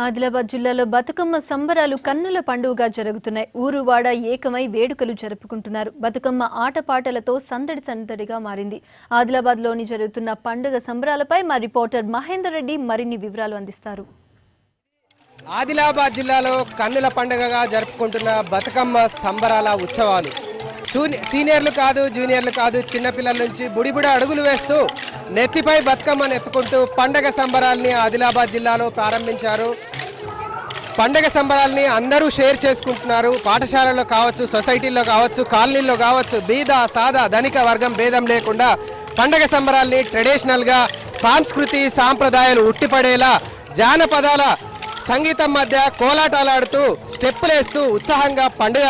ఆదిలాబాద్ జిల్లాలో బతుకమ్మ సంబరాలు కన్నుల పండుగగా జరుగుతున్నాయి. ఊరువాడ ఏకమై వేడుకలు జరుపుకుంటున్నారు. బతుకమ్మ ఆటపాటలతో సందడి సందడిగా మారింది. ఆదిలాబాద్లోని జరుగుతున్న పండుగ సంబరాలపై మా రిపోర్టర్ మహేందర్ రెడ్డి మరిన్ని వివరాలు అందిస్తారు. ఆదిలాబాద్ జిల్లాలో కన్నుల పండుగగా జరుపుకుంటున్న బతుకమ్మ సంబరాల ఉత్సవాలు. సీనియర్లు కాదు, జూనియర్లు కాదు, చిన్నపిల్లల నుంచి బుడిబుడి అడుగులు వేస్తూ నెత్తిపై బతుకమ్మను ఎత్తుకుంటూ పండగ సంబరాల్ని ఆదిలాబాద్ జిల్లాలో ప్రారంభించారు. పండగ సంబరాల్ని అందరూ షేర్ చేసుకుంటున్నారు. పాఠశాలల్లో కావచ్చు, సొసైటీల్లో కావచ్చు, కాలనీల్లో కావచ్చు, బీద సాదా ధనిక వర్గం భేదం లేకుండా పండగ సంబరాల్ని ట్రెడిషనల్గా సంస్కృతి సాంప్రదాయాలు ఉట్టిపడేలా జానపదాల సంగీతం మధ్య కోలాటాలాడుతూ స్టెప్పులేస్తూ ఉత్సాహంగా పండుగ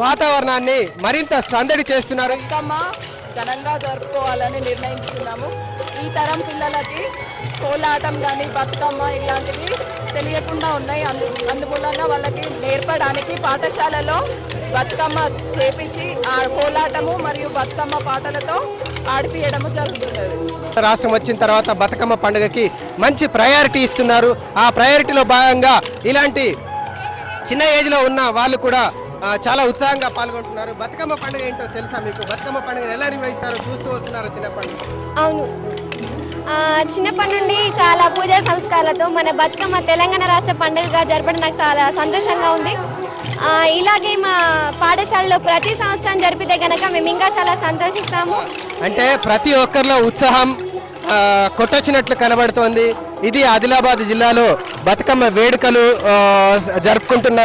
వాతావరణాన్ని మరింత సందడి చేస్తున్నారు. ఘనంగా జరుపుకోవాలని నిర్ణయించుకున్నాము. ఈ తరం పిల్లలకి కోలాటం కానీ బతుకమ్మ ఇలాంటివి తెలియకుండా ఉన్నాయి. అందుమూలంగా వాళ్ళకి నేర్పడానికి పాఠశాలలో బతుకమ్మ చేపించి ఆ కోలాటము మరియు బతుకమ్మ పాటలతో ఆడిపియడము జరుగుతున్నది. రాష్ట్రం వచ్చిన తర్వాత బతుకమ్మ పండుగకి మంచి ప్రయారిటీ ఇస్తున్నారు. ఆ ప్రయారిటీలో భాగంగా ఇలాంటి చిన్న ఏజ్లో ఉన్న వాళ్ళు కూడా చాలా ఉత్సాహంగా పాల్గొంటున్నారు. బతుకమ్మ పండుగ ఏంటో తెలుసా మీకు? బతుకమ్మ పండుగ ఎలా నిర్వహిస్తారో చూస్తూ వస్తున్నారు చిన్నప్పటి నుండి? అవును, చిన్నప్పటి నుండి చాలా పూజా సంస్కారాలతో మన బతుకమ్మ తెలంగాణ రాష్ట్ర పండుగగా జరపడం నాకు చాలా సంతోషంగా ఉంది. ఇలాగే మా పాఠశాలలో ప్రతి సంవత్సరం జరిపితే గనక మేము ఇంకా చాలా సంతోషిస్తాము. అంటే ప్రతి ఒక్కరిలో ఉత్సాహం కొట్టొచ్చినట్లు కనబడుతోంది. ఇది ఆదిలాబాద్ జిల్లాలో బతుకమ్మ వేడుకలు జరుపుకుంటున్న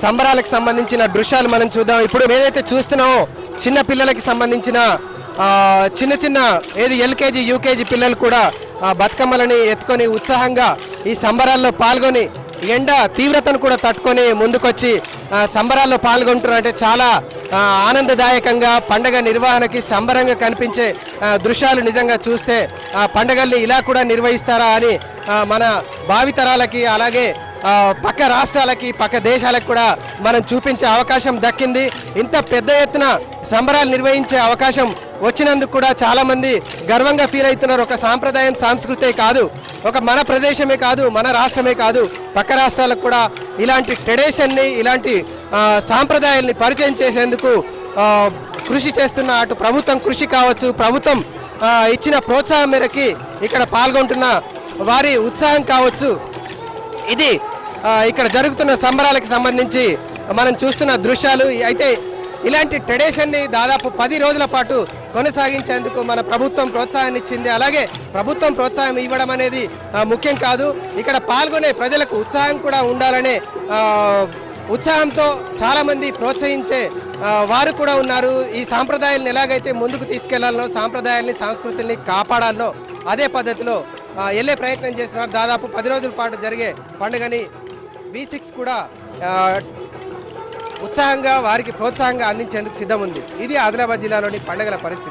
సంబరాలకు సంబంధించిన దృశ్యాలు మనం చూద్దాం. ఇప్పుడు ఏదైతే చూస్తున్నామో చిన్న పిల్లలకి సంబంధించిన చిన్న ఏది ఎల్కేజీ యూకేజీ పిల్లలు కూడా బతుకమ్మలని ఎత్తుకొని ఉత్సాహంగా ఈ సంబరాల్లో పాల్గొని ఎండ తీవ్రతను కూడా తట్టుకొని ముందుకొచ్చి సంబరాల్లో పాల్గొంటున్నారంటే చాలా ఆనందదాయకంగా పండగ నిర్వహణకి సంబరంగా కనిపించే దృశ్యాలు నిజంగా చూస్తే పండగల్ని ఇలా కూడా నిర్వహిస్తారా అని మన భావితరాలకి అలాగే పక్క రాష్ట్రాలకి పక్క దేశాలకు కూడా మనం చూపించే అవకాశం దక్కింది. ఇంత పెద్ద ఎత్తున సంబరాలు నిర్వహించే అవకాశం వచ్చినందుకు కూడా చాలామంది గర్వంగా ఫీల్ అవుతున్నారు. ఒక సాంప్రదాయం సంస్కృతే కాదు, ఒక మన ప్రదేశమే కాదు, మన రాష్ట్రమే కాదు, పక్క రాష్ట్రాలకు కూడా ఇలాంటి ట్రెడిషన్ని ఇలాంటి సాంప్రదాయాల్ని పరిచయం చేసేందుకు కృషి చేస్తున్న అటు ప్రభుత్వం కృషి కావచ్చు, ప్రభుత్వం ఇచ్చిన ప్రోత్సాహం మేరకి ఇక్కడ పాల్గొంటున్న వారి ఉత్సాహం కావచ్చు. ఇది ఇక్కడ జరుగుతున్న సంబరాలకు సంబంధించి మనం చూస్తున్న దృశ్యాలు. అయితే ఇలాంటి ట్రెడిషన్ని దాదాపు 10 రోజుల పాటు కొనసాగించేందుకు మన ప్రభుత్వం ప్రోత్సాహాన్ని ఇచ్చింది. అలాగే ప్రభుత్వం ప్రోత్సాహం ఇవ్వడం అనేది ముఖ్యం కాదు, ఇక్కడ పాల్గొనే ప్రజలకు ఉత్సాహం కూడా ఉండాలనే ఉత్సాహంతో చాలామంది ప్రోత్సహించే వారు కూడా ఉన్నారు. ఈ సాంప్రదాయాలను ఎలాగైతే ముందుకు తీసుకెళ్లాలనో, సాంప్రదాయాల్ని సంస్కృతిని కాపాడాలనో అదే పద్ధతిలో వెళ్ళే ప్రయత్నం చేస్తున్నారు. దాదాపు 10 రోజుల పాటు జరిగే పండుగని V6 కూడా ఉత్సాహంగా వారికి ప్రోత్సాహంగా అందించేందుకు సిద్ధం ఉంది. ఇది ఆదిలాబాద్ జిల్లాలోని పండుగల పరిస్థితి.